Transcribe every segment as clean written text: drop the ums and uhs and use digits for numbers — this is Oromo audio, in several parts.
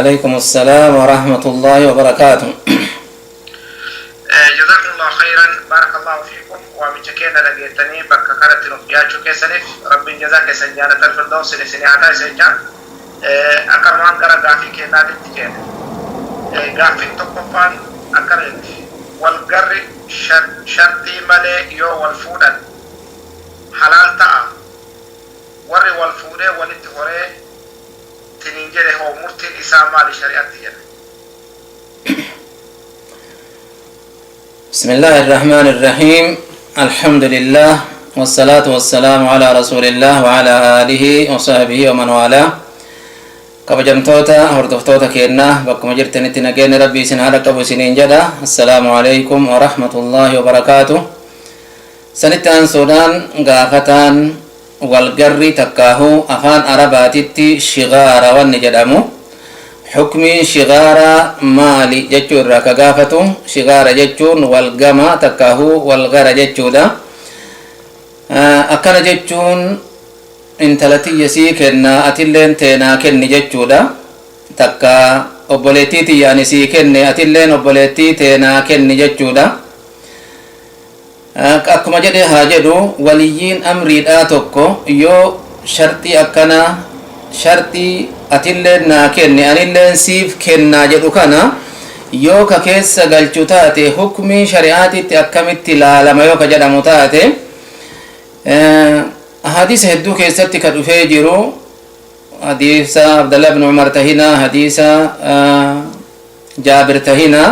وعليكم السلام ورحمة الله وبركاته. جزاكم الله خيرا، بارك الله فيكم ومتشكرين لقيتني بك كانت نفجاتشو كيسنف رب جزاك سجانة الفردوس لسنعتا سجان أكرمان قرأ قافي كينا للتجين قافي تقفان أكرت والقر شرطي ملي يو والفودا حلال تاء وري والفودا والتهوري تنينجره هو مرتي الإسامة لشريعتي. بسم الله الرحمن الرحيم. الحمد لله والصلاة والسلام على رسول الله وعلى آله وصحبه ومن والاه. كبجمتوتا هردفتوتا كيرنا بكم جرتني تنجين ربي سنهارك أبو سنين جدا. السلام عليكم ورحمة الله وبركاته. سنتان سودان غافتان والقري تكاهو أفان أرباتي شغار والنجدامو حكمي شغارة مالي جتشور كغافتو شغارة جتشون والقما تكاهو والغرة جتشودا أكنا جتشون انتلتي يسيكنا أتلين تينا كن جتشودا تكا أبوليتي يعني سيكن أتلين أبوليتي تينا كن جتشودا أكما جده هاجدو وليين أمري آتوكو يو شرطي أكنا شرطي atilleen naa kenni anilleen siif kennaa jedhu kana yoo ka keessa galchu taate hukmii shari'aatitti akkamitti ilaalama yoo ka jedhamu taate hadiisa hedduu keessatti ka dhufee jiru hadiisa Abdallah ibn Umar tahina hadiisa Jaabir tahina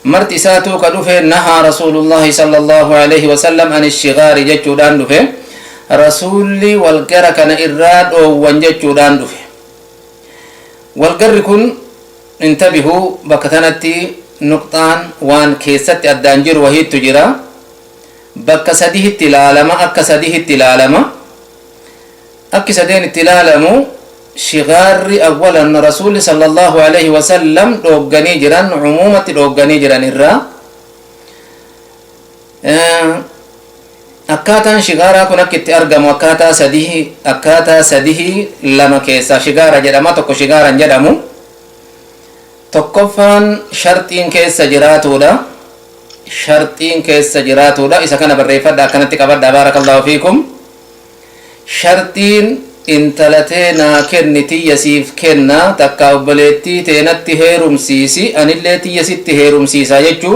marti isaatu ka dhufe nahaa rasuulullahi sallallahu alaihi wasallam an ishigaari jechuudhaan dhufe rasuulli walgara kana irraa dhoowwan jechuudhaan dhufe. والقر كن انتبهوا بكتنتي نقطان وان كيست الدانجر وهي تجرى بك سديه التلالما أك سديه التلالما أك سدين التلالمو شغار أولا رسول صلى الله عليه وسلم روغاني جران عمومة روغاني جران الرا أكاتا شغارا كنك تأرغم أكاتا سديه لما كيسا شغارا جرما تكو شغارا جرمو تكفان شرطين كيسا جراتو دا شرطين كيسا جراتو دا إذا كان بالريفة دا كانت تكبر بارك الله فيكم شرطين انتلتينا كنتي يسيف كنا تكاوبلتي تينتي هيروم سيسي أن اللتي يسيتي هيروم سيسا يجو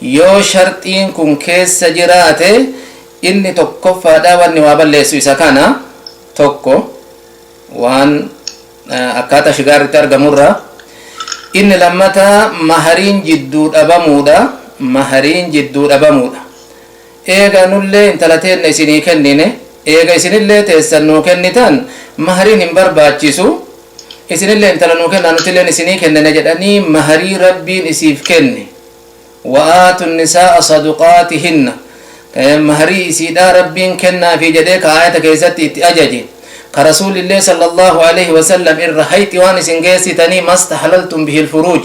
يو شرطين كن كيسا جراتي inni tokkoffaadha wanni waa balleessu isa kana tokko waan akkaataa shigaarritti argamurra inni lammataa mahariin jidduu dhabamuudha eega nullee intalateenna isinii kennine eega isinillee teessannuu kennitan mahariin hin barbaachisu isinillee intala nuu kennaa nutilleen isinii kennine jedhanii maharii rabbiin isiif kenne wa'aatu nisaa'a saduqaatihinna مهري سيدا ربين كنا في جديك آية كيستي أججي كرسول الله صلى الله عليه وسلم إن رحيت وان سنجيسي تني ما استحللتم به الفروج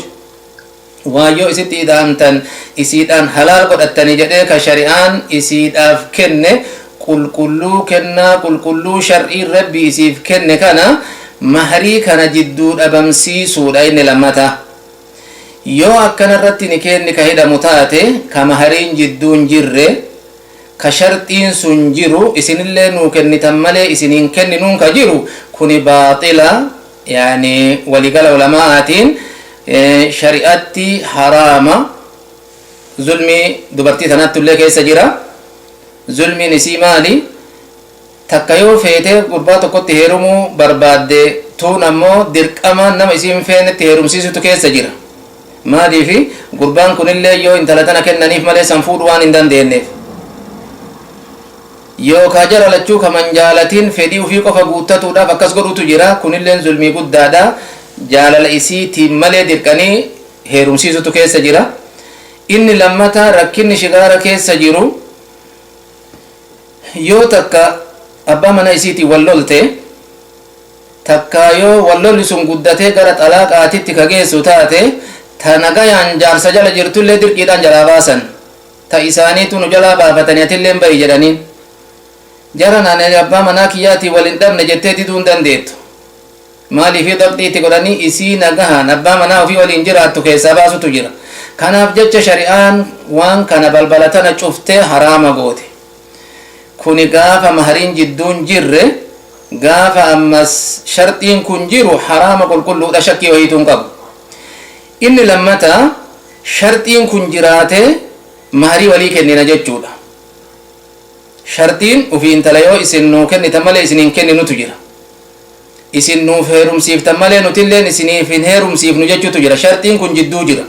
وايو إسيد إذا أمتن إسيد أن حلال قد أتني جديك شريان إسيد أف كنة كل كلو شرعي ربي إسيف كنة كان مهري كان جدود أبمسي سودا إن لمتا يو أكنا رتني كنة كهيدا متاتي كمهرين جدون جره كشرطين سنجرو إسن اللي نوكن نتملي إسنين كن نونك جرو كوني باطلة يعني ولقال علماءاتين شريعتي حرامة ظلمي دبرتي تنات اللي كيس جرا ظلمي نسيمالي تكيو فيته قرباتو كو تهيرمو برباد تون أمو درك أمان نم إسيم فين تهيرم سيسو تكيس جرا ما دي في قربان كون اللي يو انتلتنا كن ننيف مالي سنفود وان اندان دينيف yoo ka jara lachuu kaman jaalatiin fedhii ufii qofa guuttatuudhaaf akkas godhutu jira kunilleen zulmii guddaadha jaalala isiitiin malee dirqanii heerumsiisutu keessa jira inni lammata rakkinni shigaara keessa jiru yoo takka abbaa mana isiitiin wallolte takka yoo wallolli sun guddatee gara xalaaqaatitti ka geessu taate ta nagayaan jaarsa jala jirtullee dirqiidhaan jalaa baasan ta isaaniitu nu jalaa baafatanii atilleen bahi jedhaniin jara naan abbaa manaa kiyyaatii wal hin dhabne jettee diduu hin dandeettu maalii fi dabxiitti godhanii isii nagahaan abbaa manaa ofii waliin jiraattu keessaa baasutu jira. Kanaaf jecha shari'aan waan kana balbala tana cuftee haraama goote. Kuni gaafa mahariin jidduun jirre gaafa ammas sharxiin kun jiru haraama qulqulluudha, shakkii wayiituun qabu. Inni lammata sharxiin kun jiraate maharii walii kennina jechuudha. Shartiin ufii intala yoo isin nuu kennitan malee isiniin kenninutu jira. Isin nuuf heerumsiiftan malee nutilleen isiniif hin heerumsiifnu jechuutu jira. Shartiin kun jidduu jira.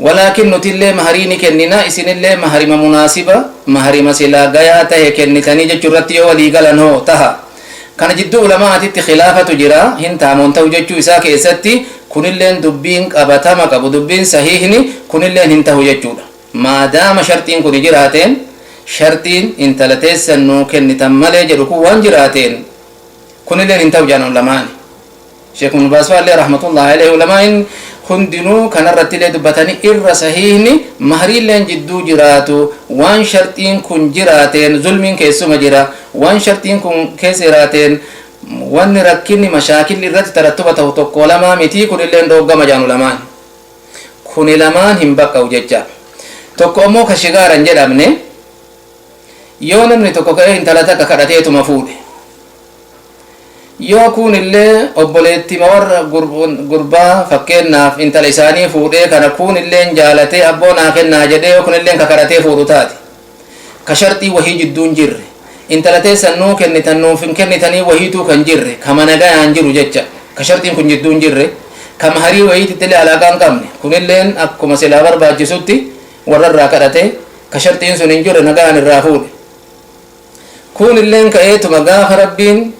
Walaakin nutillee maharii ni kennina, isinillee maharima munaasiba, maharima silaa gayaa tahe kennitanii jechuu irratti yoo walii galan hoo taha. Kana jidduu ulamaatitti khilaafatu jira, hin taamoon ta'u jechuu isaa keessatti kunilleen dubbiin qabatama qabu, dubbiin sahiihni kunilleen hin tahu jechuudha. Maadaama shartiin kun jiraateen, shartiin intala teessan nuu kennitan malee jedhu kun waan jiraateen kunilleen hin tahu jedhan ulamaani. Sheekh Ibn Baaz fa'allee rahmatullahi alayhi ulamaa'in hundinuu kanarratti illee dubbatanii irra sahiihni mahariilleen jidduu jiraatu waan shartiin kun jiraateen zulmiin keessuma jira, waan shartiin kun keessa jiraateen wanni rakkinni mashaakilli irratti tarattuba ta'u tokko lamaa miti, kunilleen dhoggama jedhan ulamaani. Kuni lamaan hin baqqa'u jecha. Tokko ammoo ka shigaaran jedhamne yoo namni tokko ka'ee intala takka kadhateetuma fuudhe, yoo kunillee obboleettima warra gurbaa fakkeennaaf intala isaanii fuudhee kana kunilleen jaalatee abboo naa kennaa jedhee yoo kunilleen ka kadhatee fuudhu taate, ka shartii wahii jidduun jirre, intala teessan nuu kennitan nuuf hin kennitanii wahiituu kan jirre, ka mana gayaan jiru jecha, ka shartiin kun jidduun jirre, ka maharii wahiitittillee alaaqaa hin qabne, kunilleen akkuma silaa barbaachisutti warra irraa kadhatee ka shartiin sun hin jirre nagaan irraa fuudhe. Kunilleen ka'eetuma gaafa rabbiin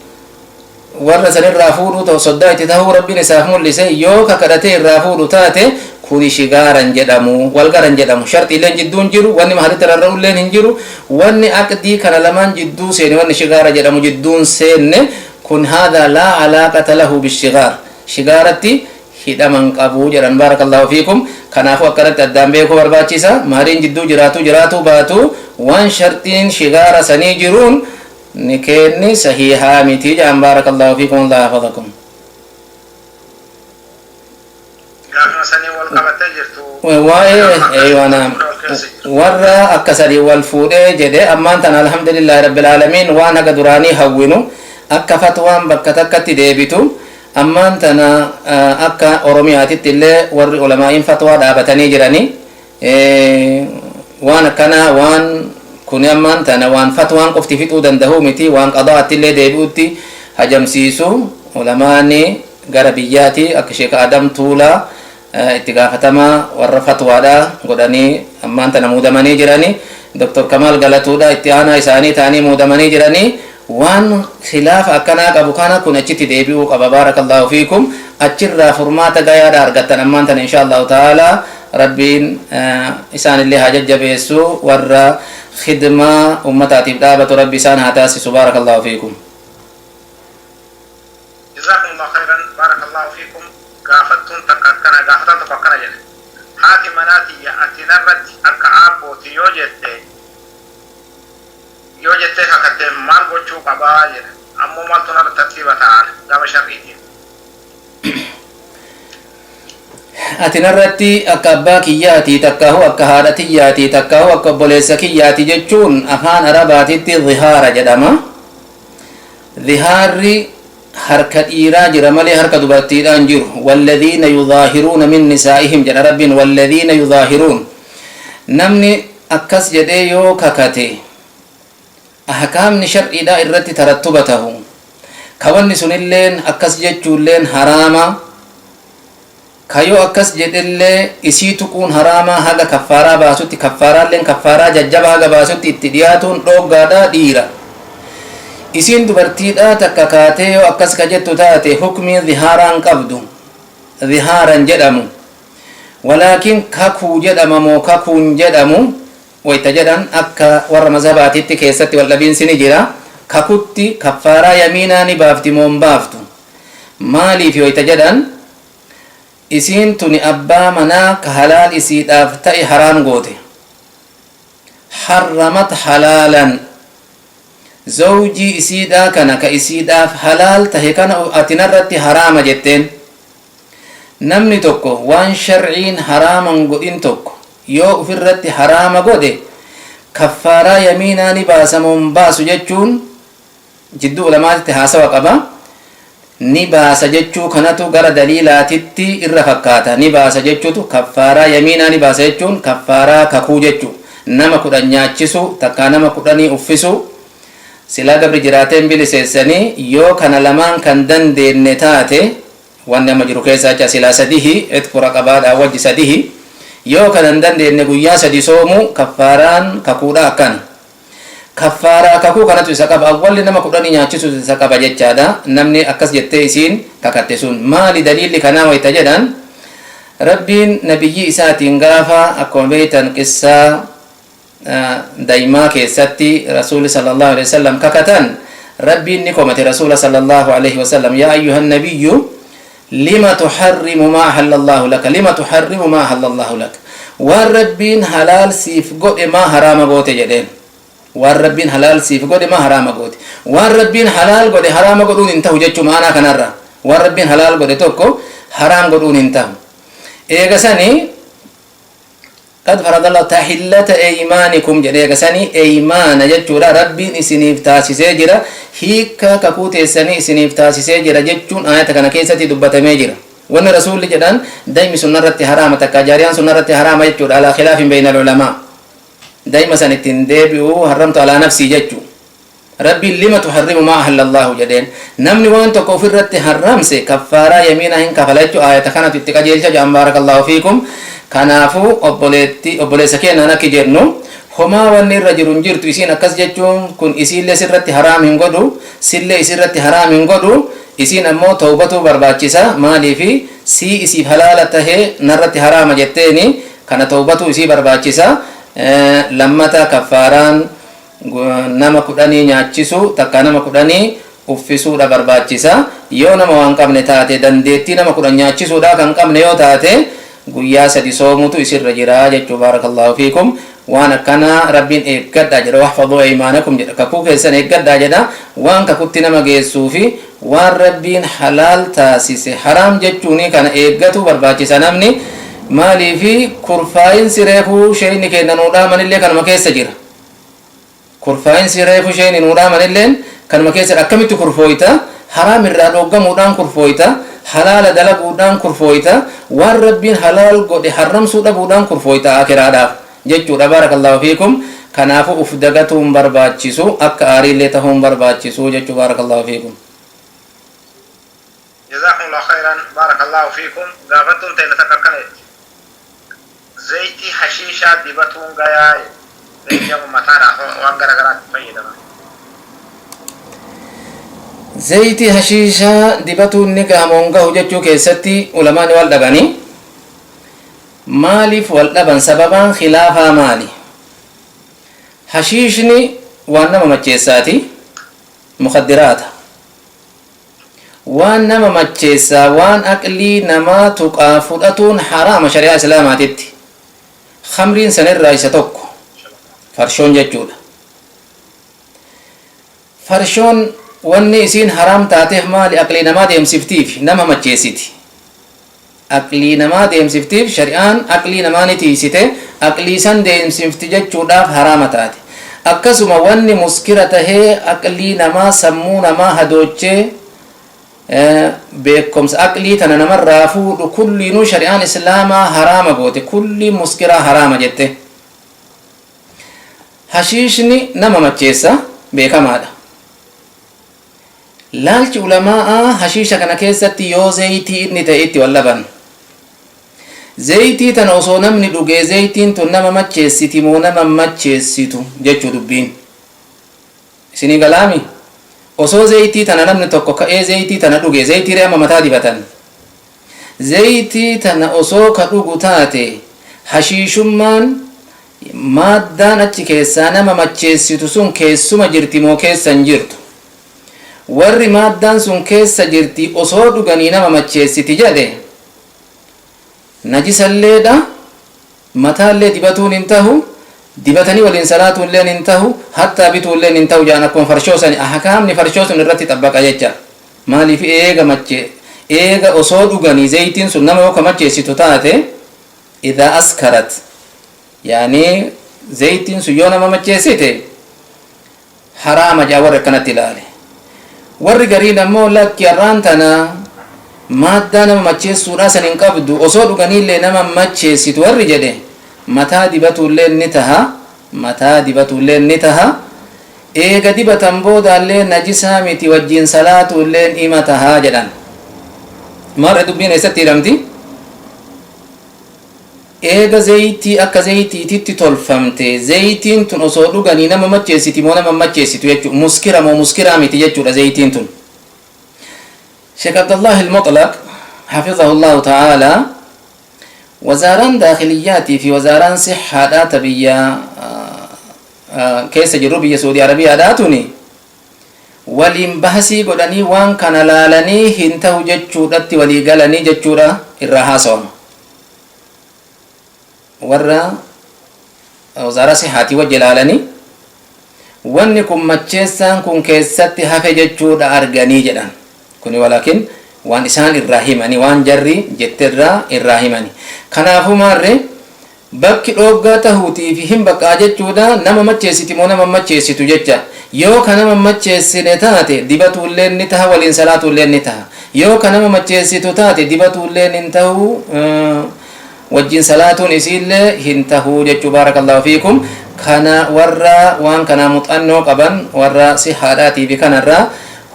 warra san irraa fuudhu ta'u soddaa itti tahuu rabbiin isaaf mul'ise yoo ka kadhatee irraa fuudhu taate kuni shigaaran jedhamu, walgaran jedhamu. Shartiileen jidduun jiru, wanni maharitti rarra'ulleen hin jiru, wanni aqdii kana lamaan jidduu seene wanni shigaara jedhamu jidduun seenne kun haadha laa alaaqata lahu bishigaar, shigaaratti hidhaman qabu jedhan. Baarakallahu fiikum. Kanaafuu akkanatti addaan beekuu barbaachisa. Mahariin jidduu jiraatu baatu waan shartiin shigaara sanii jiruun ni kenni sahihaa miti jedhan. Baarakallahu fiikum. Allah hafadhakum. Gaafuma sanii wal qabatee jirtu waa'ee warra akka sadii wal fuudhee jedhe ammaan tan alhamdulillahi rabbil aalamiin waan haga duraanii hawwinu akka fatwaan bakka takkatti deebitu ammaan tana akka oromiyaatitti illee warri ulamaa'iin fatwaa dhaabatanii jiranii waan akkana waan kun ammaan tana waan fatwaan qofti fixuu danda'u miti, waan qadaa'atti illee deebi'utti hajamsiisu ulamaani gara biyyaati akka Sheekh Adam Tuulaa itti gaafatamaa warra fatwaadha godhanii ammaan tana muudamanii jiranii, Dr. Kamal Galatuudha itti aanaa isaanii ta'anii muudamanii jiranii. Waan khilaafa akkanaa qabu kana kun achitti deebi'uu qaba. Baarakallahu fiikum. Achirraa furmaata gayaadha argattan ammaan tana inshaallahu ta'ala. Rabbiin isaanillee haa jajjabeessu, warra khidmaa ummataatiif dhaabatu rabbi isaan haa taasisu. Baarakallahu fiikum. Jazakumullahu khairan. Baarakallahu fiikum. Gaafattuun takka akkana gaafatan tokko akkana jedhe, haati manaatiyya ati narratti akka aabbooti yoo jettee kakattee maal gochuu qabaa jedhe. Ammoo maaltu narra tartiiba ta'an gama shar'iitiin. Ati narratti akka abbaa kiyyaati, takkaahu akka haadha tiyyaati, takkaahu akka obboleessa kiyyaati jechuun afaan arabaatitti dhihaara jedhama. Dhihaarri harka dhiiraa jira malee harka dubartiidhaan jiru. Walladhiina yudhaahiruuna min nisaa'ihim jedha rabbiin. Walladhiina yudhaahiruun, namni akkas jedhee yoo kakate ahkaamni shar'iidhaa irratti tarattuba tahu, ka wanni sunilleen akkas jechuulleen haraama, ka yoo akkas jedhellee isii tuquun haraama haga kaffaaraa baasutti, kaffaaraalleen kaffaaraa jajjaba haga baasutti itti dhiyaatuun dhooggaadhaa dhiira. Isiin dubartiidhaa takka kaatee yoo akkas ka jettu taate hukmii dhihaaraan qabdu, dhihaaran jedhamu. Walaakin kakuu jedhama moo kakuun jedhamu wayta jedhan akka warra mazhabaatitti keessatti waldhabiinsi ni jira. Kakutti kaffaaraa yamiinaa ni baafti moo hin baaftu? Maaliif wayta jedhan isiin tuni abbaa manaa ka halaal isiidhaaf ta'e haraam goote. Harramat halaalan, zawjii isiidhaa kana ka isiidhaaf halaal tahe kana atinarratti haraama jetteen namni tokko waan sharciin haraaman godhin tokko yoo ufirratti haraama godhe kaffaaraa yamiinaa ni baasamuun baasu jechuun jidduu ulamaatitti haasawa qaba ni baasa jechuu kanatu gara daliilaatitti irra fakkaata ni baasa jechuutu kaffaaraa yamiinaa ni baasa jechuun kaffaaraa kakuu jechuu nama 10 nyaachisu takkaa nama 10 uffisu silaa gabri jiraateen biliseessanii yoo kana lamaan kan dandeenye taate waan nama jiru keessaa jecha silaa sadihi itqu raqabaadhaa wajji sadihi yoo kana hin dandeenye guyyaa 3 soomu kaffaaraan kakuudha akkana kaffaaraa kakuu kanatu isa qaba awwalli nama 10 nyaachisu isa qaba jechaadha namni akkas jettee isiin kakatte sun maali daliilli kanaa wayta jedhan rabbiin nabiyyi isaatiin gaafa akkuma beektan qissaa daa'imaa keessatti rasuuli sallallahu alaihi wasallam kakatan rabbiin ni komate rasuula sallallahu alaihi wasallam yaa ayyuhan nabiyyu lima tuharrimu ma ahallallahu laka lima tuharrimu ma ahallallahu laka waan rabbiin halaal siif godhe ma haraama goote jedheen waan rabbiin halaal siif godhe ma haraama goote waan rabbiin halaal godhe haraama godhuun hin ta'u jechuu maanaa kanarra waan rabbiin halaal godhe tokko haraam godhuun hin ta'u eegasanii قد فرض الله تحلة أيمانكم جديك سني أيمان جتورا ربي إسنيف تاسيسي جرا هيكا ككوت إسني إسنيف تاسيسي جرا جتون آية كنا كيسة دبّة ميجرا وأن رسول جدًا دايم سنة حرام تكاجاريان سنة حرام جتور على خلاف بين العلماء دايم سنتندبيو حرمت على نفسي جتو ربي لما تحرم ما أحل الله جدين نمني وأن تكفر حرام سي كفارة يمينا هن كفلتو آية كانت تتكاجيل جام بارك الله فيكم kanaafu obboleessa keenya akka jennu homaa wanni irra jiru hin jirtu isiin akkas jechuun kun isiillee sirratti haraam hin godhu sillee isirratti haraam hin godhu isiin ammoo tawbatu barbaachisa maaliifi sii isiif halaala tahee narratti haraama jetteeni kana tawbatu isii barbaachisa lammata kaffaaraan nama 10 nyaachisu takka nama 10 uffisuudha barbaachisa yoo nama waan qabne taate dandeettii nama 10 nyaachisuudha kan qabne yoo taate guyyaa 3 soomutu isirra jira jechuu barakallahu fiikum waan akkana rabbiin eeggadhaa jedha wahfaduu aymaanakum jedha kakuu keessan eeggadhaa jedha waan kakutti nama geessuu fi waan rabbiin halaal taasise haraam jechuuni kana eeggatu barbaachisa namni maaliifi kurfaa'insi reefuu shayni kennanuudhaa manillee kanuma keessa jira kurfaa'insi reefuu shayni nuudhaa manilleen kanuma keessa akkamitti kurfooyta haraam irraa dhoggamuudhaan kurfooyta halaala dalaguudhaan kurfooyta waan rabbiin halaal godhe haramsuu dhabuudhaan kurfooyta akiraadhaaf jechuudha barakallahu fiikum kanaafu uf dagatuun barbaachisu akka aariillee tahuun barbaachisu jechuu barakallahu fiikum jazakumullahu khairan barakallahu fiikum gaafattuun ta'e takkakkane zayti hashiishaa dibatuun gayaa zayti ummataadhaaf waan garagaraatti fayyadaman zayti hashiishaa dibatuun ni gaamoon gahu jechuu keessatti ulamaan wal dhabanii maaliif wal dhaban sababaan khilaafaa maali hashiishni waan nama macheessaati mukaddiraata waan nama macheessaa waan aqlii namaa tuqaa fudhatuun haraama shari'aa islaamaatitti khamriin sanirraa isa tokko farshoon jechuudha farshoon wanni isiin haraam taateef maali aqlii namaa deemsiftiif nama macheessiti aqlii namaa deemsiftiif shari'aan aqlii namaa ni tiisite aqlii san deemsifti jechuudhaaf haraama taate akkasuma wanni muskira tahee aqlii namaa sammuu namaa hadoochee beekumsa aqlii tana namarraa fuudhu kulliinuu shari'aan islaamaa haraama goote kulli muskiraa haraama jette hashiishni nama macheessa beekamaadha laalchi ulamaa hashiisha kana keessatti yoo zaytii inni ta'e itti wallaban zaytii tana osoo namni dhugee zaytiin tun nama macheessiti moo nama macheessitu jechuu dubbiin isinii galaami osoo zaytii tana namni tokko ka'ee zaytii tana dhuge zaytii re'ama mataa dibatan zaytii tana osoo ka dhugu taate hashiishummaan maaddaan achi keessaa nama macheessitu sun keessuma jirti moo keessan jirtu warri maaddaan sun keessa jirti osoo dhuganii nama macheessiti jedhe najisalleedha mataallee dibatuun hin tahu dibatanii waliin salaatu illee hin tahu hatta bituu illee hin tahu jaan akkuma farshoo sani ahkaamni farshoo sun irratti xabbaqa jecha maaliif eega osoo dhuganii zayitiin sun nama yoo kamacheessitu taate idha askarat yaani zayitiin sun yoo nama macheessite haraama jaa warri akkanatti ilaale warri gariin ammoo lakki arraan tana maaddaa nama macheessuudha san hin qabdu osoo dhuganiillee nama macheessitu warri jedhe mataa dibatullee ni taha eega dibatan boodaallee najisaa miti wajjiin salaatullee ima tahaa jedhan maal dubbiin eessatti hidhamti eega zayitii akka zayitiititti tolfamte zayitiin tun osoo dhuganii nama macheessiti moo nama macheessitu jechuu muskira moo muskiraa miti jechuudha zayitiin tun Sheikh Abdullah al-Mutlaq حفظه الله تعالى وزاران داخلياتي في وزاران صحة تبيا كيس جروبية سعودية عربية داتوني ولين بحثي قدني وان كان لالني هنته جتشورة ولي قالني جتشورة الرهاسون ورا وزارة صحة وجلالني واني كن مجيسان كن كيستي حفي جتشورة أرغاني جدان كوني ولكن waan isaan irraa himani waan jarri jetterraa irraa himani kanaafu maarre bakki dhooggaa tahuutii fi hin baqqaa jechuudha nama macheessiti moo nama macheessitu jecha yoo ka nama macheessine taate dibatullee ni taha waliin salaatullee ni taha yoo ka nama macheessitu taate dibatullee hin tahu wajjin salaatuun isiillee hin tahu jechuu baarakallahu fiikum kana warra waan kana muuxannoo qaban warra sihaadhaatii fi kanarraa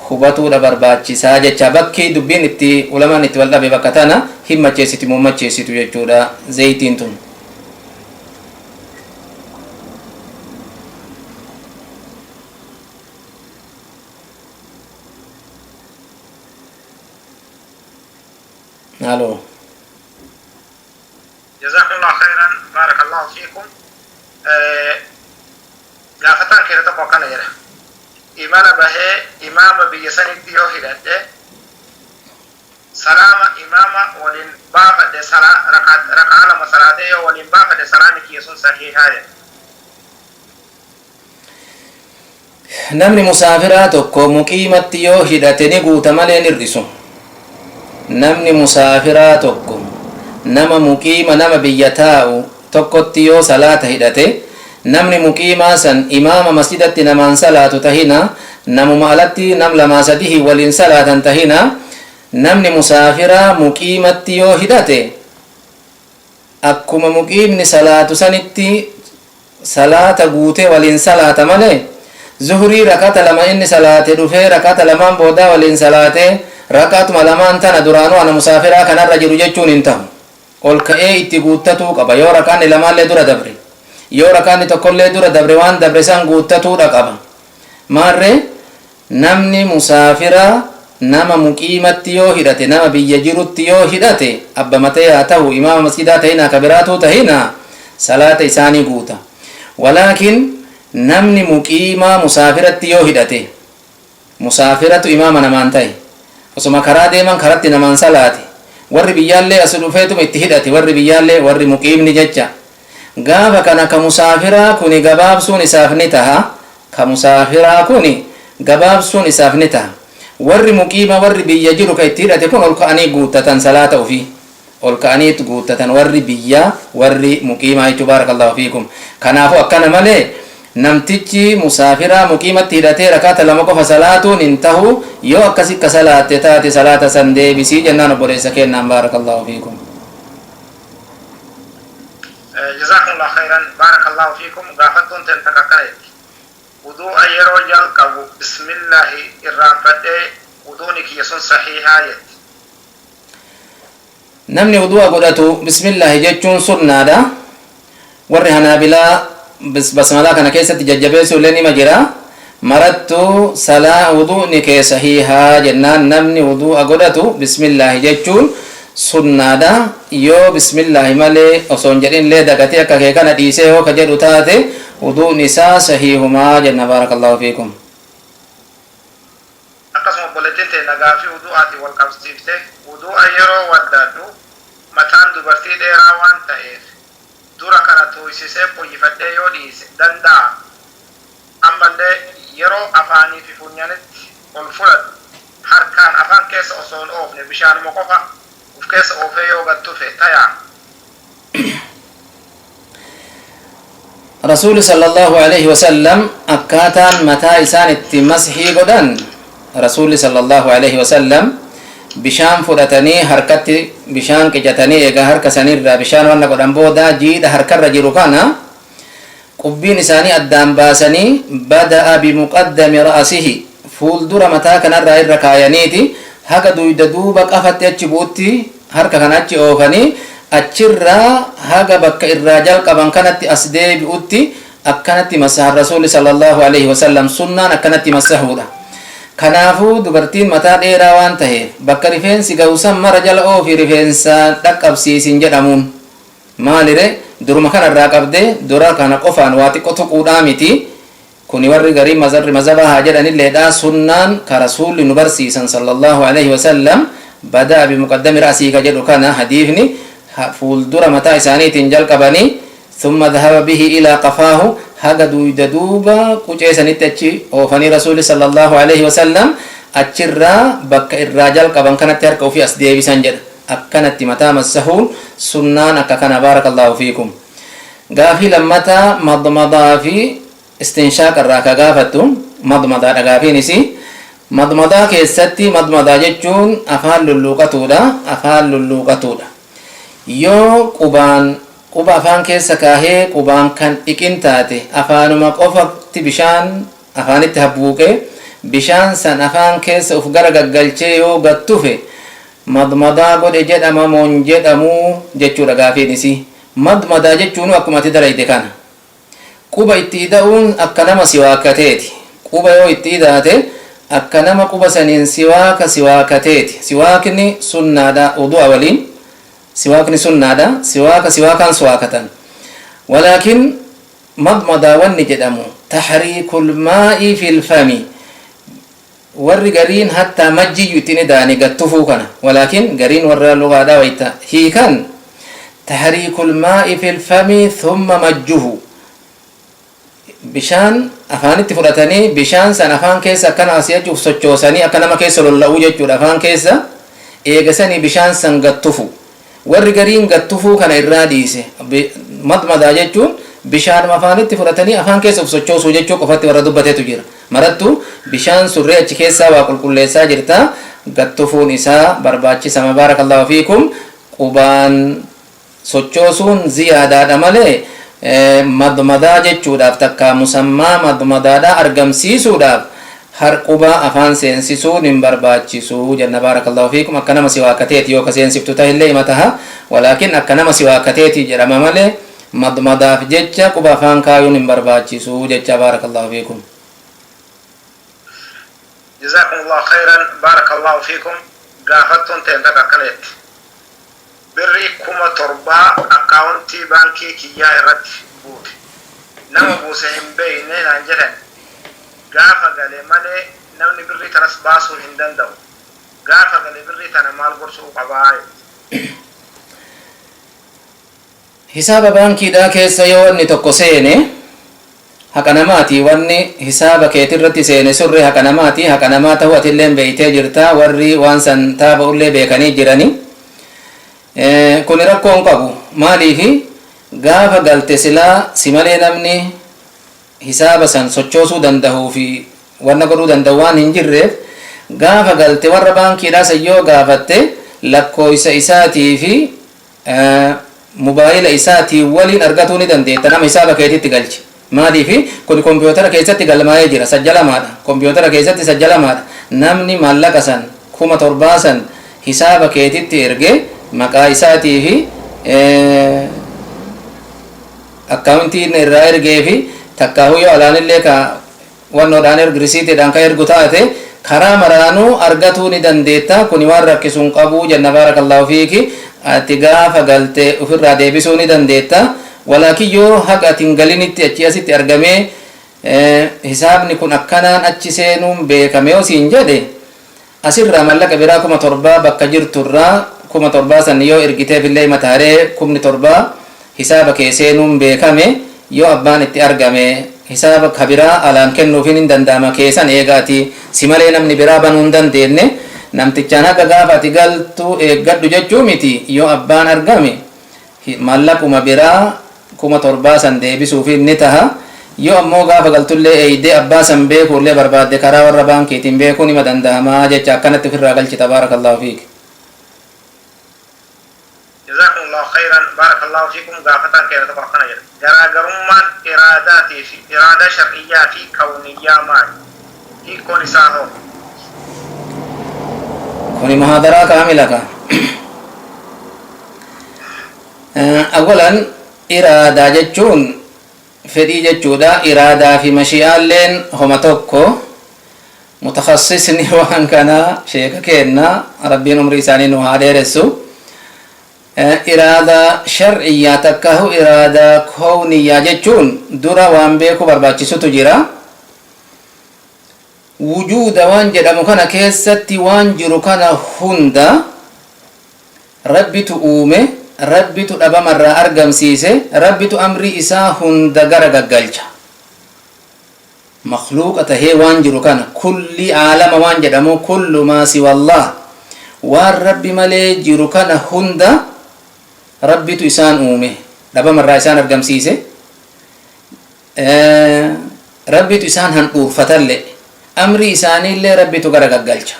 hubatuudha barbaachisaa jecha bakki dubbiin itti ulamaan itti waldhabe bakka tana hin macheessitu moo macheessitu jechuudha zayitiin tun الو جزاكم الله خيرا بارك الله فيكم يا فتان كده تبقى كان يره إيمان به إمام بيسنك ديو هدده سلام إمام ولين باقة دي سلام ركع لما صلاته ولين باقة دي سلامك يسون صحيح هذا namni musaafiraa tokko muqiimatti yoo hidhate ni guuta malee hin hir'isu namni musaafiraa tokko nama muqiima nama biyya taa'u tokkotti yoo salaata hidhate namni muqiimaa san imaama masjidatti namaan salaatu tahina namuma alatti nam lamaa sadihi waliin salaatan tahina namni musaafiraa muqiimatti yoo hidhate akkuma muqiimni salaatu sanitti salaata guutee waliin salaata malee zuhurii rakata lama inni salaate dhufee rakata lamaan boodaa waliin salaate rakatuma lamaan tana duraanuu ana musaafiraa kanarra jiru jechuun hin tahu ol ka'ee itti guuttatuu qaba yoo rakaanni lamaallee dura dabre yoo rakaanni tokkollee dura dabre waan dabre san guuttatuudha qaba maarre namni musaafiraa nama muqiimatti yoo hidhate nama biyya jirutti yoo hidhate abba matee haa tahu imaama masjidaa tahina kabiraatuu tahina salaata isaanii guuta walaakin namni muqiimaa musaafiratti yoo hidhate musaafiratu imaama namaan tahe osuma karaa deeman karatti namaan salaate warri biyyaallee as dhufeetuma itti hidhate warri biyyaallee warri muqiimni jecha gaafa kana ka musaafiraa kuni gabaabsuun isaaf ni taha ka musaafiraa kuni gabaabsuun isaaf ni taha warri muqiima warri biyya jiru ka itti hidhate kun ol ka'anii guuttatan salaata ofii ol ka'anii guuttatan warri biyya warri muqiimaa jechuu baarakallahu fiikum kanaafu akkana malee namtichi musaafiraa muqiimatti hidhatee rakaata lama qofa salaatuun hin tahu yoo akkasi ka salaatte taate salaata san deebisii jennaan obboleessa kennaan baarakallahu fiikum جزاكم الله خيرا بارك الله فيكم غافتون تنتككرت وضوء يروجل كو بسم الله الرافد وضوءك يسون صحيحا يت نمني وضوء قدتو بسم الله جتشون سنادا ورهنا بلا بسم الله كان كيسة ججبيسو لني مجرى مرتو صلاة وضوءك صحيحا جنان نمني وضوء قدتو بسم الله جتشون sunnaadha yoo bismillahi malee osoo hin jedhin lee dagatee akka kee kana dhiisee yoo ka jedhu taate wuduun isaa sahiihumaa jenna baarakallahu fiikum akkasuma obboleettiin ta'e nagaa fi wudu'aati wal qabsiifte wudu'a yeroo waddaadhu mataan dubartii dheeraa waan ta'eef dura kana tuisisee qoyyifadhee yoo dhiise danda'a ammallee yeroo afaanii fi funyaanitti ol fudhatu harkaan afaan keessa osoo hin oofne bishaanuma qofa uf keessa oofee yoo gad tufe tayaa. رسول صلى الله عليه وسلم أكاتان متى إسان مسحي قدان رسول صلى الله عليه وسلم بشان فرتني حركتي بشان كجتني إيجا حركة سنير بشان وانا قدام بودا جيد حركة رجل كان قبين إساني أدام باسني بدأ بمقدم رأسه فول دور متى كان الرأي الركايانيتي هكا دوبك أفت يتشبوتي حركة كانت أوفني achirraa haga bakka irraa jalqaban kanatti as deebi'utti akkanatti masaha rasuuli sallallahu alaihi wasallam sunnaan akkanatti masahuudha. Kanaafuu dubartiin mataa dheeraa waan taheef bakka rifeensi ga'usan mara jala oofi rifeensa dhaqqabsiisin jedhamuun maalire duruma kanarraa qabdee dura kana qofaan waa xiqqoo tuquudhaa miti. Kuni warri garii mazhabahaa jedhanilleedha. Sunnaan ka rasuulli nu barsiisan sallallahu alaihi wasallam badaa bimuqaddami ra'sii ka jedhu kana hadiifni fuuldura mataa isaaniitiin jalqabanii thumma dhahaba bihi ilaa qafaahu haga duyda duuba quceesanitti achi oofanii rasuuli sallallahu alaihi wasallam achirraa bakka irraa jalqaban kanatti harka ofii as deebisan jedha. Akkanatti mataa massahuun sunnaan akka kana baarakallahu fiikum. Gaafii lammataa madmadaa fi istinshaaq irraa ka gaafattu madmadaadha gaafiinis. Madmadaa keessatti madmadaa jechuun afaan lulluuqatuudha. Afaan lulluuqatuudha. Yoo quba afaan keessa kaahee qubaan kan dhiqin taate afaanuma qofatti bishaan afaanitti habbuuqee bishaan san afaan keessa uf gara gaggalchee yoo gattufe madmadaa godhe jedhama moon jedhamuu jechuudha gaafiinis. Madmadaa jechuun akkuma ati dalayte kana quba itti ida'uun akka nama siwaakateeti. Quba yoo itti idaate akka nama quba saniin siwaakateeti. Siwaakni sunnaadha udu'a waliin. siwaakni sunnaadha. siwaakaan siwaakatan walaakin madmadaa wanni jedhamu tahriikul maa'i fil fami warri gariin hattaa majjiyyu ittiin idaani gattufuu kana walaakin gariin warra lugaadhaa wayta hiikan tahriikul maa'i fil fami thumma majjuhu bishaan afaanitti fudhatanii bishaan san afaan keessa akkana asii achuuf sochoosanii akka nama keessa lolla'uu jechuudha. Afaan keessa eegasanii bishaan san gattufu. Warri gariin gattufuu kana irraa dhiise madmadaa jechuun bishaan afaanitti fudhatanii afaan keessa uf sochoosuu jechuu qofatti warra dubbateetu jira. Marattu bishaan surree achi keessaa waa qulqulleessaa jirta. Gattufuun isaa barbaachisama baarakallahu fiikum. Qubaan sochoosuun ziyaadaadha malee madmadaa jechuudhaaf takka musammaa madmadaadha argamsiisuudhaaf harquba afaan seensisuun hin barbaachisu jenna baarakallahu fiikum. Akka nama siwaakateeti yoo ka seensiftu tahillee himataha walaakin akka nama siwaakateeti jedhama malee madmadaaf jecha quba afaan kaayuun hin barbaachisu jecha baarakallahu fiikum. Jazakumullahu khairan baarakallahu fiikum. Gaafattuun teenta akkaleetti birrii 7,000 akkaawuntii baankii kiyyaa irratti buute nama buuse hin beeyne naan jedhan gaafa galee malee namni birrii tanas baasuu hin danda'u. Gaafa galee birrii tana maal gorsuu qabaa? Hisaaba baankiidhaa keessa yoo wanni tokko seene haqa namaati. Wanni hisaaba keetirratti seene surre haqa namaati. Haqa namaa ta'uu atillee beeytee jirta. Warri waan san taaba'ullee beekanii jirani. Kuni rakkoo hin qabu. Maaliifi gaafa galte silaa si malee namni hisaaba san sochoosuu danda'uu fi wanna godhuu danda'u waan hin jirreef gaafa galte warra baankiidhaa san yoo gaafatte lakkooysa isaatii fi mobaayila isaatii waliin argatuu ni dandeetta nama hisaaba keetitti galche. Maaliifi kun kompiitara keessatti galmaa'ee jira sajjalamaadha. Kompiitara keessatti sajjalamaadha. Namni maallaqa san 7,000 san hisaaba keetitti erge maqaa isaatii fi akkaawuntiin irraa ergee fi takkaahu yoo alaanillee ka wannoodhaan risiitiidhaan ka ergu taate karaa maraanuu argatuu ni dandeetta. Kuni waan rakkisuun qabuu jenna baarakallahu fiiki. Ati gaafa galte ofirraa deebisuu ni dandeetta. Walaakin yoo haqa atiin galinitti achi asitti argamee hisaabni kun akkanaan achi seenuun beekame yoo siin jedhe asirraa mallaqa biraa 7,000 bakka jirturraa 7,000 san yoo ergiteef illee mataaree 7,000 hisaaba kee seenuun beekame yoo abbaan itti argame hisaaba kabiraa alaan kennuufiin hin danda'ama keessan eegaati si malee namni biraa banuu hin dandeenye namtichaan haga gaafa ati galtu eeggadhu jechuu miti yoo abbaan argame mallaquma biraa 7,000 san deebisuufi ni taha yoo ammoo gaafa galtullee eeydee abbaa san beekuullee barbaadde karaa warra baankiitiin beekuu nima danda'amaa jecha akkanatti ofirraa galchi tabaarakallahu fiik. جزاكم الله خيرا بارك الله فيكم قافتان كيف تبقنا جدا جراجرمان إراداتي في إرادة شرعية في كونية ما في كون ساهو كوني محاضرة كاملة أولا إرادة جتشون فدي جتشودا إرادة في مشيئة لين هم توكو متخصصني وان كان شيخ كينا ربي نمري ساني نوها ديرسو إرادة شرعية تكه إرادة كونية جتشون درا وان بيكو برباچسو تجرا وجود وان جدامو كان كيستي وان جرو كان هندا ربي تؤومه ربي تؤبا مرة أرقم سيسه ربي تؤمري إسا هندا غرق قلجا مخلوق أتهي وان جرو كان كل عالم وان جدامو كل ما سوى الله وان ربي ملي جرو كان هندا ربي تو إسان أومه دابا مرة إسان أرقم سيسه ربي تو إسان هن أوفتل أمري إساني اللي ربي تو غرق قلجا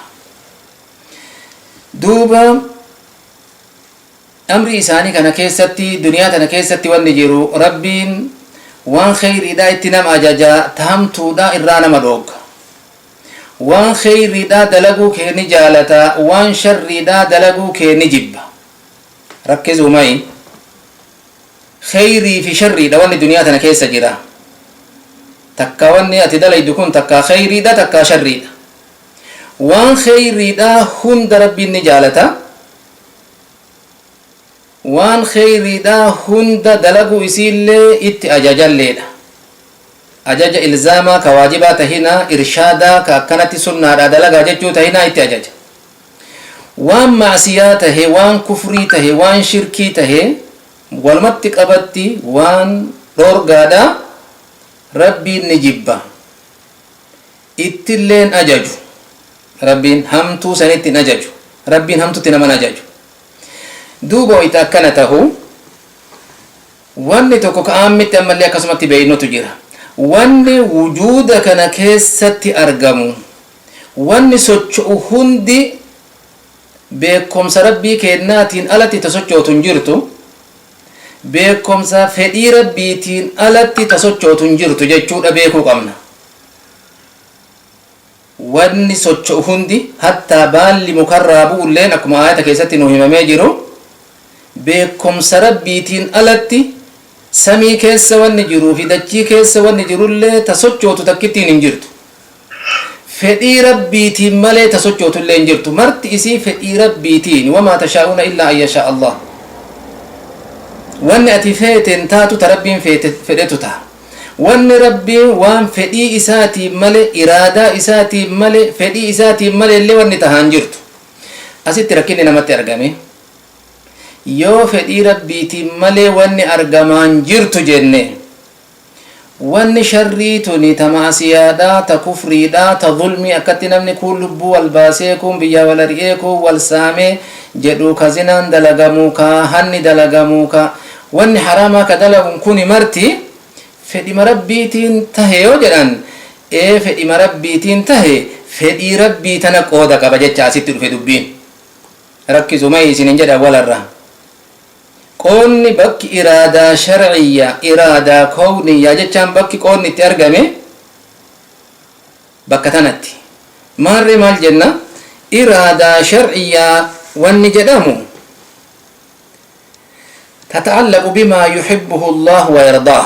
دوبا أمري إساني كان كيستي دنيا تنا كيستي ونجيرو ربين وان خير دا اتنام أجاجا تهمتو دا إرانا مدوك وان خير دا دلقو كيني جالتا وان شر دا دلقو كيني جب ركزوا معي خيري في شري دا وان الدنيا تنا كيسا جرا تكا واني أتدال يدكون تكا خيري دا تكا شري دا وان خيري دا هند ربي نجالتا وان خيري دا هند دلقو يسيل ات أجاجا ليدا أجاجا إلزاما كواجبا تهينا إرشادا كأكنت سنة دا دلقا ججو تهينا ات أجاجا وان معصياته وان كفريته وان شركيته والمتك أبتي وان دورغادا ربي نجيبا اتلين أجاجو ربين همتو سنت نجاجو ربين همتو تنمن أجاجو دوبو إتاكنته واني توكو كآمت أمالي أكسمت بينو تجيرا واني وجودك نكيست أرقمو واني سوچو هندي beekumsa rabbii kennaatiin alatti tasochootu jirtu beekumsa fedhii rabbiitiin alatti tasochootu jirtu jechuudha beekuu qabna wanni socho'u hundi hattaa baalli mukarraa bu'ulleen akkuma aayata keessatti nu himamee jiru beekumsa rabbiitiin alatti samii keessa wanni jiruu fi dachii keessa wanni jirullee tasochootu takkittiin hin jirtu fedhii rabbiitiin malee tasochootu illee hin jirtu marti isii fedhii rabbiitiin wamaa tashaa'uuna illaa an yashaa Allah wanni ati feeten taatu ta rabbiin fedhetu ta'a wanni rabbiin waan fedhii isaatiin malee iraadaa isaatiin malee fedhii isaatiin malee illee wanni tahaan jirtu asitti rakkinni namatti argame yoo fedhii rabbiitiin malee wanni argamaan jirtu jenne wanni sharrii tuni ta maasiyaadhaa ta kufriidhaa ta zulmii akkatti namni kun lubbuu wal baasee kun biyya wal ari'ee kun wal saamee jedhu ka zinaan dalagamuu ka hanni dalagamuu ka wanni haraamaa ka dalaguun kuni marti fedhima rabbiitiin tahe yoo jedhan fedhima rabbiitiin tahe fedhii rabbii tana qooda qaba jecha asitti dhufe dubbiin rakkisuma isinin jedha walarraa qoonni bakki iraadaa sharciyya iraadaa kowniyyaa jechaan bakki qoonni itti argame bakka tanatti maarree maal jenna iraadaa sharciyyaa wanni jedhamu tata'allaqu bimaa yuhibbuhu Allah wa yardaa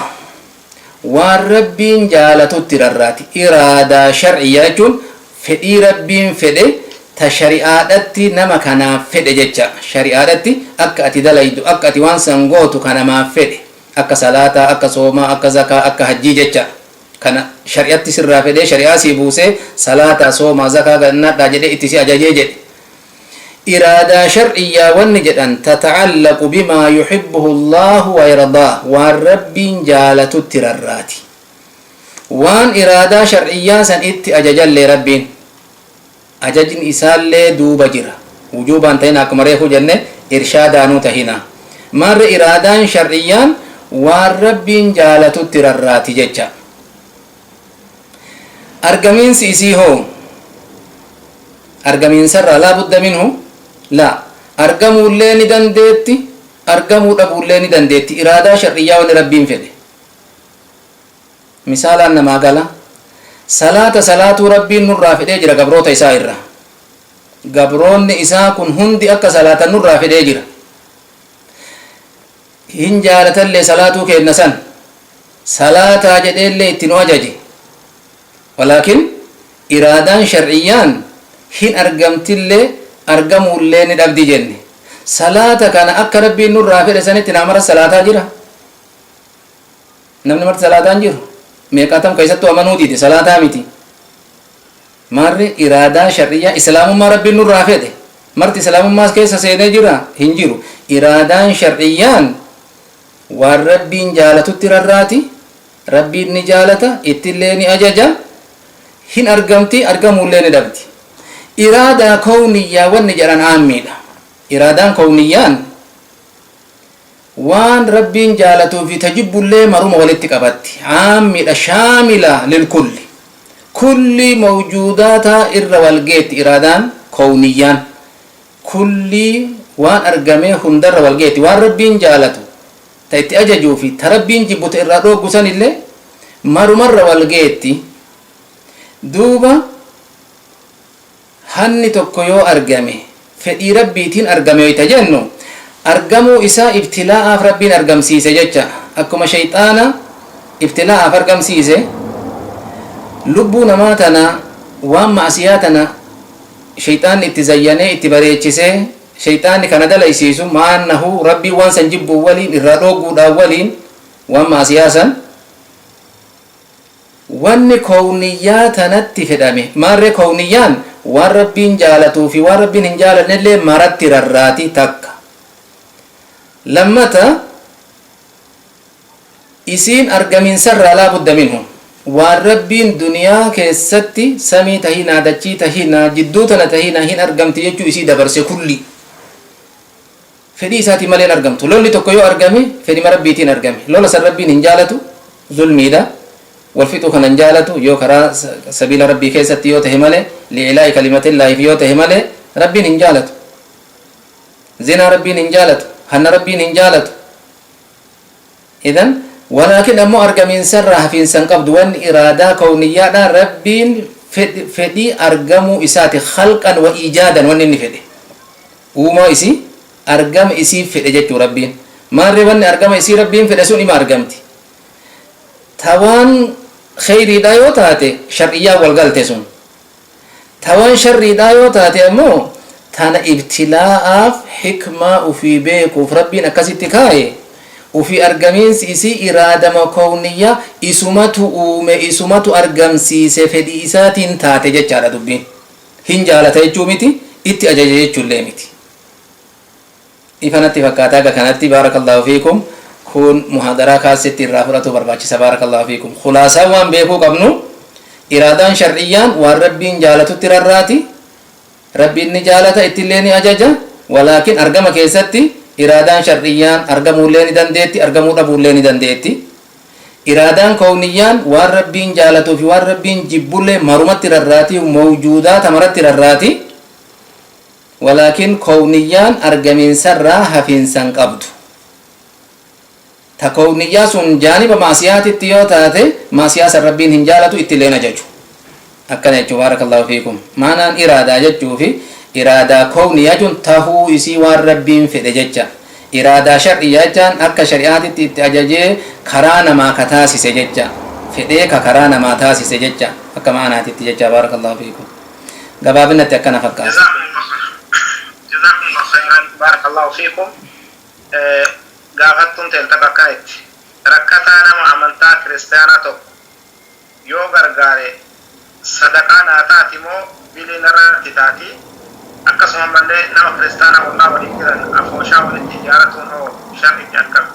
waan rabbiin jaalatutti rarraati iraadaa sharciyyaa jechuun fedhii rabbiin fedhe ta shari'aadhatti nama kanaaf fedhe jecha shari'aadhatti akka ati dalaydu akka ati waan san gootu kanamaaf fedhe akka salaataa akka soomaa akka zakaa akka hajjii jecha kana shari'atti sirraa fedhe shari'aa sii buusee salaataa soomaa zakaa gannadhaa jedhe itti si ajajee jedhe إرادة شرعية ونجد أن تتعلق بما يحبه الله ويرضاه والرب جالة التررات وان إرادة شرعية سن أججل لربين أجج إسال دوب جرا وجوبا تهنا كمريخ جنة إرشادانو تهنا مر إرادة شرعية والرب جالة التررات ججا أرقمين سيسي هو أرقمين سر لا بد منه لا أرقموا اللين دنديتي أرقموا أبو اللين دنديتي إرادة شرعية ونربين فيه مثال أن ما قال صلاة ربي نور رافد أجر قبروت إسائرة قبرون إساء كن هندي أكا صلاة نور رافد أجر هن جالة اللي صلاة كإنسان صلاة جد اللي تنواجج ولكن إرادة شرعيان هن أرقمت اللي أرقموا اللي ندبدي جنة صلاة كان أكا ربي نور رافد سنة تنامر صلاة جرة نمن مرت صلاة جرة meeqatam keessattuu amanuu diide salaataa miti marri iraadaa shar'iyyaa islaamummaa rabbiin nurraa fedhe marti islaamummaas keessa seenee jira hin jiru iraadaan shar'iyyaan waan rabbiin jaalatutti rarraati rabbiin ni jaalata ittillee ni ajaja hin argamti argamuullee ni dhabdi iraadaa kawniyyaa wanni jedhan aammiidha iraadaan kawniyyaan وان ربين جالته في تجب اللي مروم ولدت قبت عاملة شاملة للكل كل موجوداتها إر والجيت إرادان كونيان كل وان أرجمه هندر والجيت وان ربين جالته تأججوا في تربين جبت إرادو قسن اللي مر والجيت دوبا هني تكيو أرجمه فدي ربيتين أرجمه يتجنو أرجموا إساء ابتلاء ربين أرجم سيسة جتة أكما شيطانا ابتلاء أرجم سيسة لبنا ماتنا وام معصياتنا شيطان اتزينه اتبريتشسه شيطان كان دل يسيسو مع أنه ربي وان سنجب أولين الرادوق أولين وام معصياسا وان كونياتنا اتفدامه مار كونيان وربين جالتو في وربين انجالن اللي مرت رراتي تك لمتا إسين أرقمين سر لا بد منهم والربين دنيا كيستي سمي تهينا دجي تهينا جدوتنا تهينا هين أرقمت يجو إسي دبرس كلي فدي ساتي مالين أرقمتو لولي تكيو أرقمي فدي مربيتين أرقمي لولا سر ربين انجالتو ظلمي دا والفتو كان انجالتو يو كرا سبيل ربي كيستي يو تهمالي لإلاء كلمة الله يو تهمالي ربين انجالتو زنا ربين انجالتو هن ربين انجالت إذن ولكن أمو أرقمين سرها في إنسان قبض وان إرادة كونية ربين فدي أرقمو إساتي خلقا وإيجادا وان نفدي وما إسي أرقم إسي فدي جتو ربين ما وان أرقم إسي ربين فدي سوني ما أرقمتي توان خيري دايو تاتي شرعية والغلط سون توان شرعي دايو تاتي أمو تانا ابتلاء حكمة وفي بيك وفي ربنا كسيتكاي وفي أرجمين سيسي إرادة مكونية إسمة أرجم سيسي فدي إساتين تاتي جالة دبين هن جالة تيجومتي إتي أجاجي جلمتي إفنتي فكاتا كانت بارك الله فيكم كون محاضرة كاسيتي الرافرة برباچي بارك الله فيكم خلاصة وان بيكو قبنو إرادة شرعيا والربين جالة ترراتي ربين جالة اتليني أجاجا ولكن أرقم كيستي إرادان شرعيان أرقموا ليني دنديتي أرقموا أبو ليني دنديتي إرادان كونيان والربين جالة في والربين جبولي مرمت رراتي وموجودات مرت رراتي ولكن كونيان أرقمين سرها حفين سنقبض تكونيا سن جانب معصيات التيوتات معصيات الربين هنجالة اتلينا جاجو أكنا يجو بارك الله فيكم معنى إرادة ججو في إرادة كونية جن تهو إسي والربين في دججة إرادة شرعية جن أكا شريعات تتأججي كرانا ما كتاسي سججة في ديك كرانا ما تاسي سججة أكا معنى تتججة بارك الله فيكم قبابنا تكنا فكاس جزاكم الله خيرا بارك الله فيكم قافتم تلتبكايت ركتانا مع أمنتا كريستياناتو يو غرغاري صدقانا تاتي مو بلينرا تاتي akkasuma mallee nama kiristaanaa wallaa waliin jiran afooshaa walitti ijaaratuun hoo sharriitti akkam.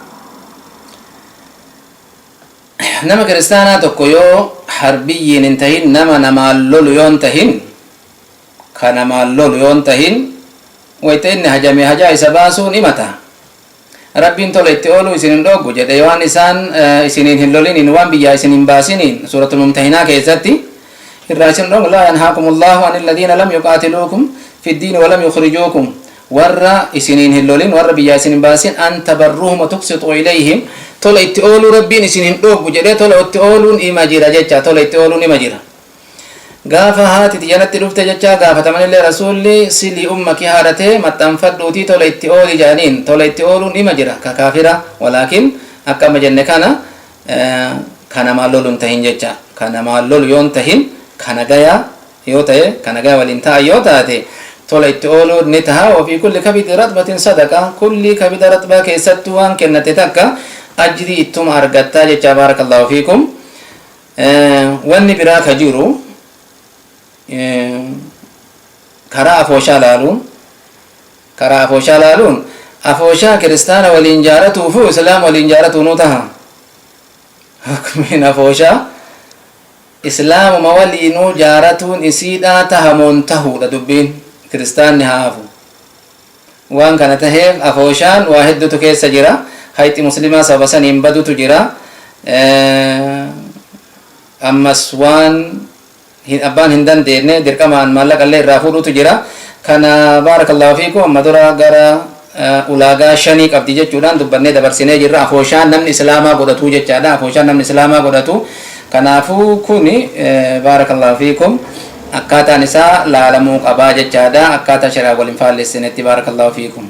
nama kiristaanaa tokko yoo harbiyyiin hin tahin nama namaan lolu yoon tahin ka namaan lolu yoon tahin wayta inni hajame hajaa isa baasuun himata rabbiin tola itti oolu isin hin dhoggu jedhe waan isaan isiniin hin loliniin waan biyyaa isin hin baasiniin suuratul mumtahinaa keessatti irraa isin dhoggu laa yanhaakumullahu an alladhiina lam yuqaatiluukum fi ddiini walam yukhrijuukum warra isiniin hin lolin warra biyyaa isin hin baasin an tabarruhum wa tuqsituu ilayhim tola itti ooluu rabbiin isin hin dhoggu jedhe tola itti ooluun ima jira jecha tola itti ooluun ima jira gaafa haati xiyanatti dhufte jecha gaafatamanillee rasuulli silii ummaki haadhatee maxxanfadhuutii tola itti ooli jedhaniin tola itti ooluun ima jira ka kaafira walaakin akka amma jenne kana namaan lolu hin tahin jecha ka namaan lolu yoon tahin kana gayaa yoo ta'e kana gaya waliin ta'a yoo taate tola itti ooluun ni taha ofii kulli kabidi ratbatin sadaqa kulli kabida ratbaa keessattuu waan kennate takka ajrii ittuma argattaa jecha baarakallahu fiikum wanni biraa ka jiru karaa afooshaa laaluun afooshaa kiristaana waliin jaaratuufu islaam waliin jaaratuu nu taha hukmiin afooshaa islaamuma waliinuu jaaratuun isiidhaa tahamoon tahuudha dubbiin kiristaanni haafu waan kana taheef afooshaan waa heddutu keessa jira hayti muslimaa sababa saniin badutu jira ammas waan abbaan hin dandeenye dirqamaan maallaqallee irraa fuudhutu jira kana baarakallahu fiikum amma dura gara ulaagaa 5 qabdi jechuudhaan dubbannee dabarsinee jirra afooshaan namni islaamaa godhatu jechaadha afooshaan namni islaamaa godhatu kanaafuu kuni baarakallahu fiikum akkaataan isaa laalamuu qabaa jechaadha akkaataa shari'aa waliin faalleessinetti baarakallahu fiikum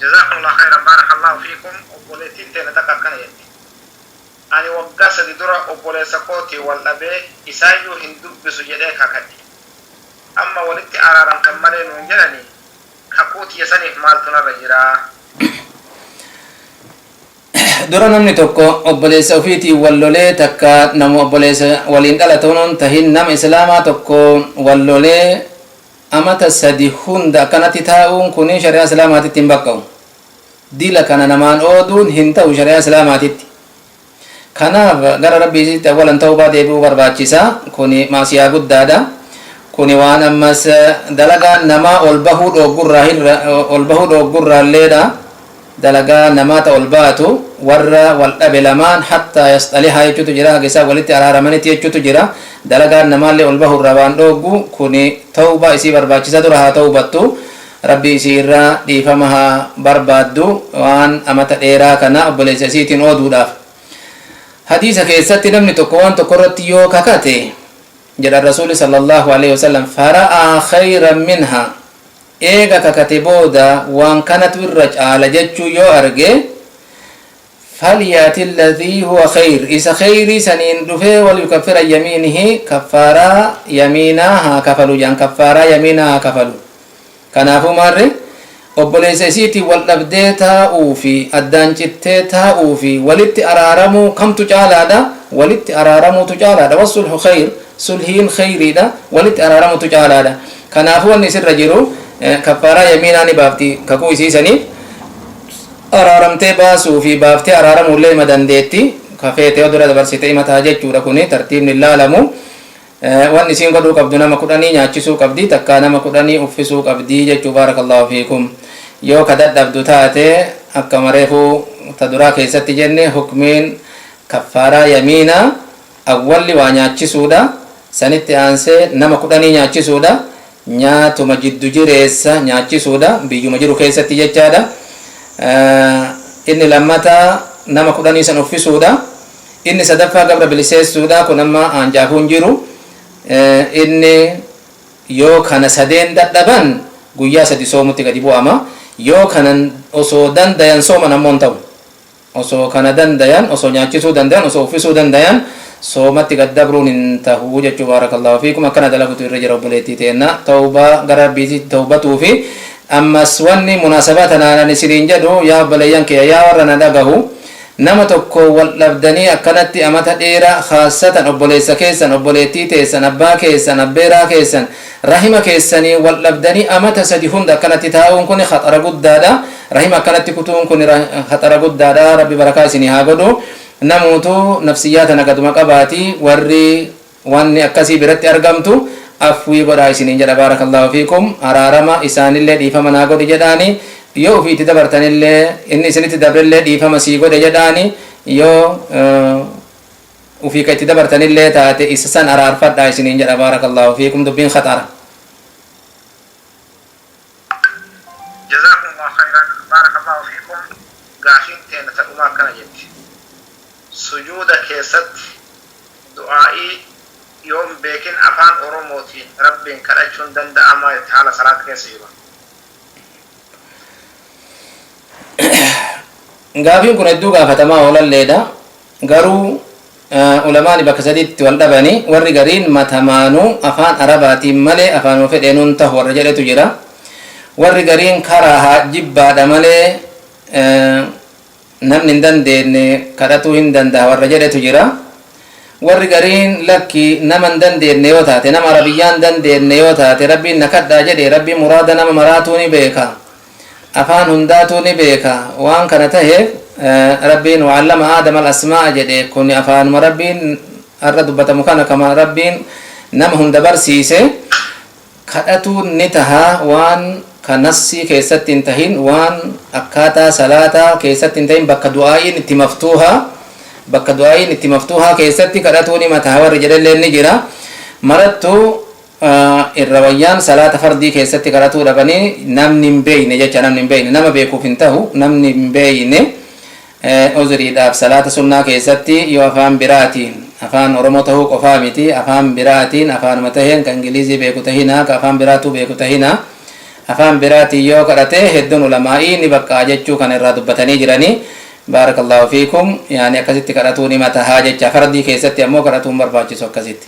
jazakumullahu khairan barakallahu fiikum obboleettiin teena takka akkana jetti ani waggaa sadi dura obboleessa kootii wal dhabee isaayyuu hin dubbisu jedhee kakadhe amma walitti araaramtan malee nuun jedhani kakuutiyya saniif maaltu narra jiraa dura namni tokko obboleessa ofiitiin wal lolee takka nama obboleessa waliin dhalatuun tahin nama islaamaa tokko wal lolee amata sadi hunda akkanatti taa'uun kun shari'aa islaamaatitti hin baqqa'u dila kana namaan ooduun hin ta'u shari'aa islaamaatitti kanaaf gara rabbiisitti awwalan tawbaa deebi'uu barbaachisa kuni maasiyaa guddaadha kuni waan ammas dalagaa namaa ol bahuu dhoggurraalleedha dalagaa namaata ol baatu warra wal dhabe lamaan hattaa yasxalihaa jechuutu jira hagesaa walitti araaramanitti jechuutu jira dalagaan namaallee ol bahurraa waan dhooggu kuni tawbaa isii barbaachisa dura haa tawbattu rabbi isii irraa dhiifama haa barbaaddu waan amata dheeraa kana obboleessa isiitiin ooduudhaaf hadiisa keessatti namni tokko waan tokko irratti yoo kakate jedha rasuuli sallallahu alaihi wasallam fara'aa khayran minha eega kakate booda waan kanatu irra caala jechuu yoo arge falyati alladhii huwa khayr isa khayrii saniin dhufee wal yukaffira yamiinihi kaffaaraa yamiinaa haa kafalu jedhan kaffaaraa yamiinaa haa kafalu kanaafuu maarre obboleessa isiitii wal dhabdee taa'uu fi addaan cittee taa'uu fi walitti araaramuu kamtu caalaadha walitti araaramuutu caalaadha wasulhu khayr sulhiin khayriidha walitti araaramuutu caalaadha kanaafuu wanni isirra jiru kaffaaraa yamiinaa ni baafti kakuu isiisaniif araaramtee baasuu fi baaftee araaramullee ima dandeetti kafeetee odura dabarsitee himataa jechuudha kuni tartiibni ilaalamu waan isiin godhuu qabdu nama 10 nyaachisuu qabdi takka nama 10 uffisuu qabdi jechuu baarakallahu fiikum yoo ka dadhabdu taate akka mareefuu ta duraa keessatti jenne hukmiin kaffaaraa yamiinaa awwalli waa nyaachisuudha sanitti aansee nama 10 nyaachisuudha nyaatuma jiddu jireessa nyaachisuudha biyyuma jiru keessatti jechaadha inni lammataa nama 10 san uffisuudha inni sadaffaa gabra biliseessuudha kun amma aanjaafuun jiru inni yoo kana sadeen dadhaban guyyaa sadi soomutti gadi bu'ama yoo kanan osoo dandayan sooman ammoon ta'u osoo kana dandayan osoo nyaachisuu dandayan osoo uffisuu dandayan soomatti gaddabruun hin tahu jechuu baarakallahu fiikum akkana dalagutu irra jira obboleettii teenna tawbaa gara rabbiitti tawbatuu fi ammas wanni munaasabaa tanaan isiniin jedhu yaa obboleeyyan kee yaa warra na dhagahu nama tokko wal dhabdanii akkanatti amata dheeraa khaasatan obboleessa keessan obboleettii teessan abbaa keessan abbeeraa keessan rahima keessanii wal dhabdanii amata sadi hunda akkanatti taa'uun kun khatara guddaadha rahima akkanatti kutuun kun khatara guddaadha rabbi barakaa isinii haa godhu namuutu nafsiyyaa tana gaduma qabaati warri wanni akkasii biratti argamtu afwii godhaa isiniin jedha baarakallahu fiikum araarama isaanillee dhiifama naa godhi jedhaani yoo ufiitti dabartanillee inni isinitti dabrillee dhiifama sii godhe jedhaani yoo ufii ka itti dabartanillee taate isa san araarfadhaa isiniin jedha baarakallahu fiikum dubbiin khatara jazakumullahu khairan barakallahu fiikum gaafin teena ta'umaa akkana jetti sujuuda keessatti du'aa'ii yoom beekin afaan oromootiin rabbiin kadhachuun danda'amaa jetti haala salaata keessa jiru gaafiin kun hedduu gaafatamaa oolalleedha garuu ulamaani bakka sadiitti wal dhabani warri gariin matamaanuu afaan arabaatiin malee afaanuma fedheenuun tahu warra jedhetu jira warri gariin karaa jibbaadha malee namni hin dandeenye kadhatuu hin danda'a warra jedhetu jira warri gariin lakki nama hin dandeenye yoo taate nama arabiyyaan dandeenye yoo taate rabbiin na kadhaa jedhe rabbiin muraada nama maraatuu ni beeka afaan hundaatuu ni beeka waan kana taheef rabbiin wa'allama aadama al-asmaa jedhe kun afaanuma rabbiin arra dubbatamu kana kama rabbiin nama hunda barsiise kadhatuun ni taha waan kanassii keessatti hin tahin waan akkaataa salaataa keessatti hin tahin bakka du'aa'iin itti maftuuhaa keessatti kadhatuun ni taha warri jedhellee ni jira marattuu irra wayyaan salaata fardii keessatti kadhatuu dhabanii namni hin beeyne jecha namni hin beeyne nama beekuuf hin tahu namni hin beeyne uzuriidhaaf salaata sunnaa keessatti yoo afaan biraatiin afaan oromoo tahuu qofaa miti afaan biraatiin afaanuma taheen ka ingilizii beeku tahina ka afaan biraatuu beeku tahina afaan biraatiin yoo kadhate hedduun ulamaa'ii ni baqqaa jechuu kan irraa dubbatanii jiranii baarakallahu fiikum yaani akkasitti kadhatuu ni taha jecha fardii keessatti ammoo kadhatuun barbaachisu akkasitti